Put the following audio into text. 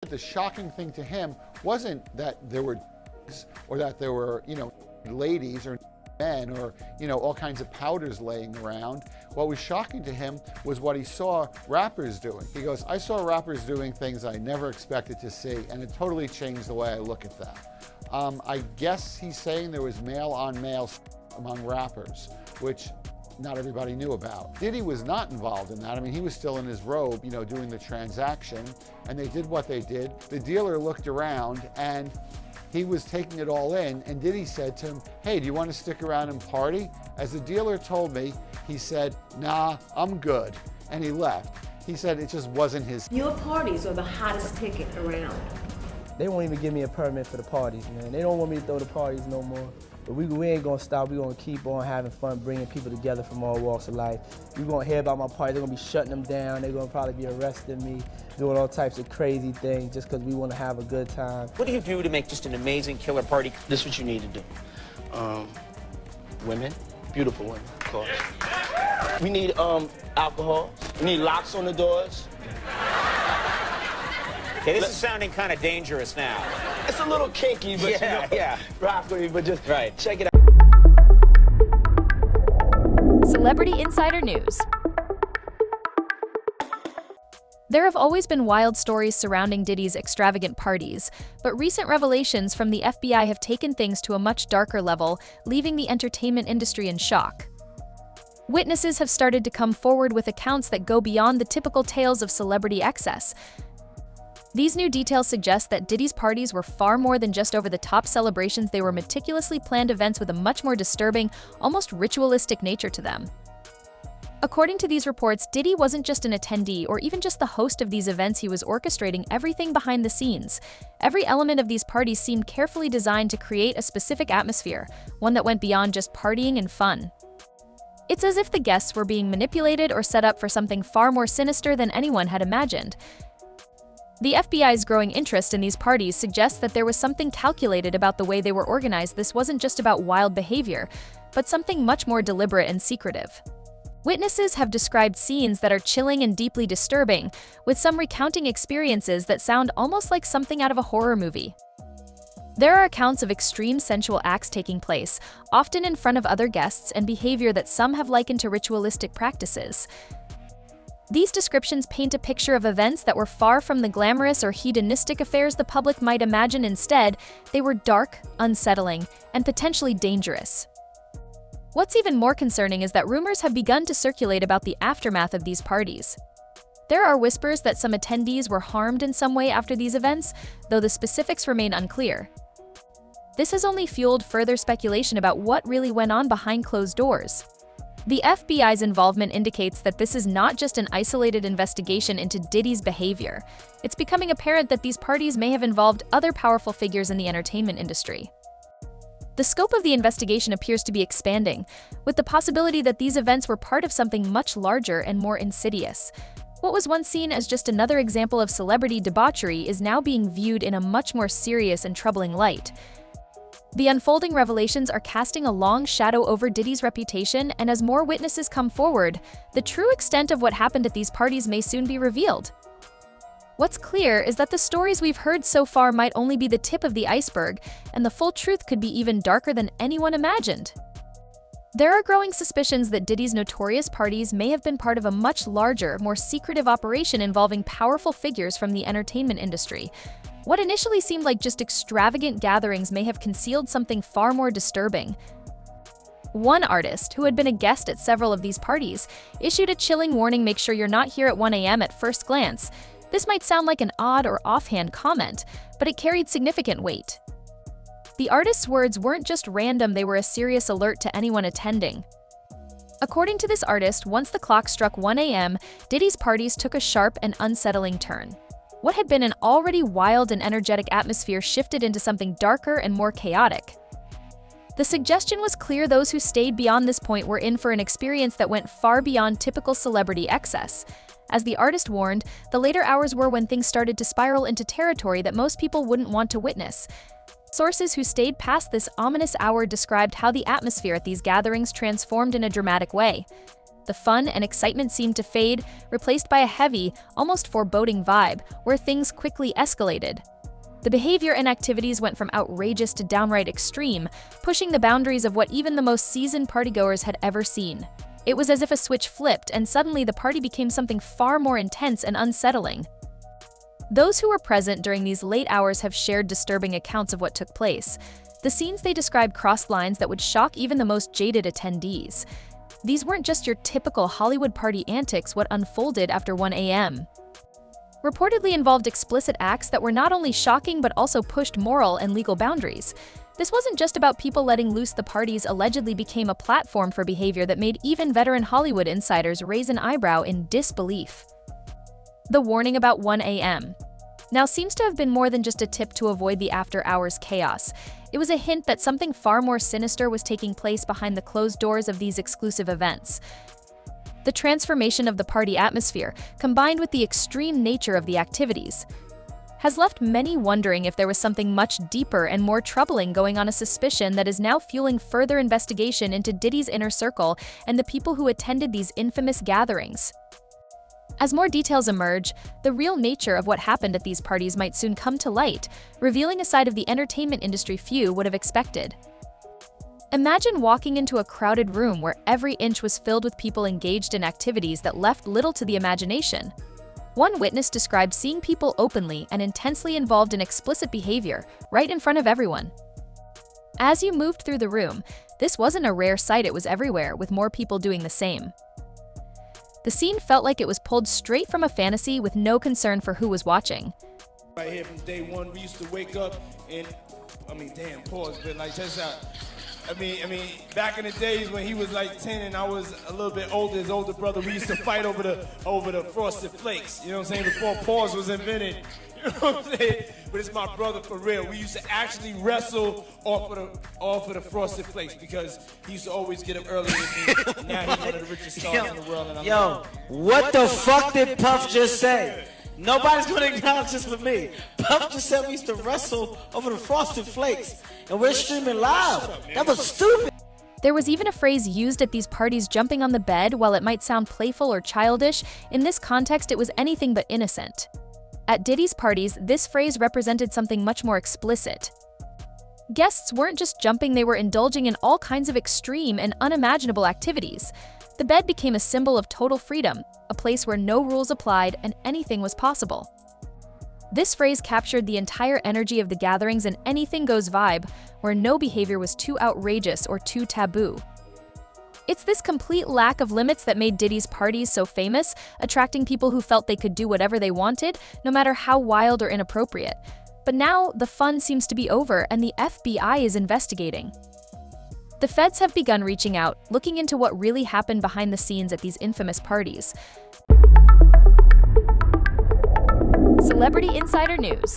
The shocking thing to him wasn't that there were or that there were, ladies or men or, all kinds of powders laying around. What was shocking to him was what he saw rappers doing. He goes, I saw rappers doing things I never expected to see, and it totally changed the way I look at that. I guess he's saying there was male on male among rappers, which not everybody knew about. Diddy was not involved in that. I mean, he was still in his robe, doing the transaction, and they did what they did. The dealer looked around and he was taking it all in, and Diddy said to him, hey, do you want to stick around and party? As the dealer told me, he said, nah, I'm good, and he left. He said it just wasn't his. Your parties are the hottest ticket around. They won't even give me a permit for the parties, man. They don't want me to throw the parties no more. But we ain't gonna stop. We're gonna keep on having fun, bringing people together from all walks of life. You're gonna hear about my parties. They're gonna be shutting them down. They're gonna probably be arresting me, doing all types of crazy things just because we wanna have a good time. What do you do to make just an amazing killer party? This is what you need to do. Women, beautiful women, of course. We need alcohol. We need locks on the doors. Okay, this is sounding kind of dangerous now. It's a little kinky, but rock with me, but just check it out. Celebrity Insider News. There have always been wild stories surrounding Diddy's extravagant parties, but recent revelations from the FBI have taken things to a much darker level, leaving the entertainment industry in shock. Witnesses have started to come forward with accounts that go beyond the typical tales of celebrity excess. These new details suggest that Diddy's parties were far more than just over-the-top celebrations. They were meticulously planned events with a much more disturbing, almost ritualistic nature to them. According to these reports, Diddy wasn't just an attendee or even just the host of these events. He was orchestrating everything behind the scenes. Every element of these parties seemed carefully designed to create a specific atmosphere, one that went beyond just partying and fun. It's as if the guests were being manipulated or set up for something far more sinister than anyone had imagined. The FBI's growing interest in these parties suggests that there was something calculated about the way they were organized. This wasn't just about wild behavior, but something much more deliberate and secretive. Witnesses have described scenes that are chilling and deeply disturbing, with some recounting experiences that sound almost like something out of a horror movie. There are accounts of extreme sensual acts taking place, often in front of other guests, and behavior that some have likened to ritualistic practices. These descriptions paint a picture of events that were far from the glamorous or hedonistic affairs the public might imagine. Instead, they were dark, unsettling, and potentially dangerous. What's even more concerning is that rumors have begun to circulate about the aftermath of these parties. There are whispers that some attendees were harmed in some way after these events, though the specifics remain unclear. This has only fueled further speculation about what really went on behind closed doors. The FBI's involvement indicates that this is not just an isolated investigation into Diddy's behavior. It's becoming apparent that these parties may have involved other powerful figures in the entertainment industry. The scope of the investigation appears to be expanding, with the possibility that these events were part of something much larger and more insidious. What was once seen as just another example of celebrity debauchery is now being viewed in a much more serious and troubling light. The unfolding revelations are casting a long shadow over Diddy's reputation, and as more witnesses come forward, the true extent of what happened at these parties may soon be revealed. What's clear is that the stories we've heard so far might only be the tip of the iceberg, and the full truth could be even darker than anyone imagined. There are growing suspicions that Diddy's notorious parties may have been part of a much larger, more secretive operation involving powerful figures from the entertainment industry. What initially seemed like just extravagant gatherings may have concealed something far more disturbing. One artist, who had been a guest at several of these parties, issued a chilling warning: make sure you're not here at 1 a.m. at first glance. This might sound like an odd or offhand comment, but it carried significant weight. The artist's words weren't just random, they were a serious alert to anyone attending. According to this artist, once the clock struck 1 a.m., Diddy's parties took a sharp and unsettling turn. What had been an already wild and energetic atmosphere shifted into something darker and more chaotic. The suggestion was clear: those who stayed beyond this point were in for an experience that went far beyond typical celebrity excess. As the artist warned, the later hours were when things started to spiral into territory that most people wouldn't want to witness. Sources who stayed past this ominous hour described how the atmosphere at these gatherings transformed in a dramatic way. The fun and excitement seemed to fade, replaced by a heavy, almost foreboding vibe, where things quickly escalated. The behavior and activities went from outrageous to downright extreme, pushing the boundaries of what even the most seasoned partygoers had ever seen. It was as if a switch flipped, and suddenly the party became something far more intense and unsettling. Those who were present during these late hours have shared disturbing accounts of what took place. The scenes they described crossed lines that would shock even the most jaded attendees. These weren't just your typical Hollywood party antics. What unfolded after 1 a.m. reportedly involved explicit acts that were not only shocking but also pushed moral and legal boundaries. This wasn't just about people letting loose. The parties allegedly became a platform for behavior that made even veteran Hollywood insiders raise an eyebrow in disbelief. The warning about 1 a.m. now seems to have been more than just a tip to avoid the after-hours chaos. It was a hint that something far more sinister was taking place behind the closed doors of these exclusive events. The transformation of the party atmosphere, combined with the extreme nature of the activities, has left many wondering if there was something much deeper and more troubling going on, a suspicion that is now fueling further investigation into Diddy's inner circle and the people who attended these infamous gatherings. As more details emerge, the real nature of what happened at these parties might soon come to light, revealing a side of the entertainment industry few would have expected. Imagine walking into a crowded room where every inch was filled with people engaged in activities that left little to the imagination. One witness described seeing people openly and intensely involved in explicit behavior right in front of everyone. As you moved through the room, this wasn't a rare sight. It was everywhere, with more people doing the same. The scene felt like it was pulled straight from a fantasy with no concern for who was watching. Right here from day one, we used to wake up and, pause, but like just out. Back in the days when he was like 10 and I was a little bit older, his older brother, we used to fight over the frosted flakes. You know what I'm saying? Before pause was invented. You know what I'm saying? But it's my brother for real. We used to actually wrestle off of the frosted flakes because he used to always get up earlier than me. Now he's one of the richest stars in the world. And What the fuck did Puff just say? Nobody's gonna acknowledge this but me. Puff just said we used to wrestle over the frosted flakes, and we're streaming live. That was stupid. There was even a phrase used at these parties, jumping on the bed. While it might sound playful or childish, in this context it was anything but innocent. At Diddy's parties, this phrase represented something much more explicit. Guests weren't just jumping, they were indulging in all kinds of extreme and unimaginable activities. The bed became a symbol of total freedom, a place where no rules applied and anything was possible. This phrase captured the entire energy of the gatherings, an anything goes vibe, where no behavior was too outrageous or too taboo. It's this complete lack of limits that made Diddy's parties so famous, attracting people who felt they could do whatever they wanted, no matter how wild or inappropriate. But now, the fun seems to be over, and the FBI is investigating. The feds have begun reaching out, looking into what really happened behind the scenes at these infamous parties. Celebrity Insider News.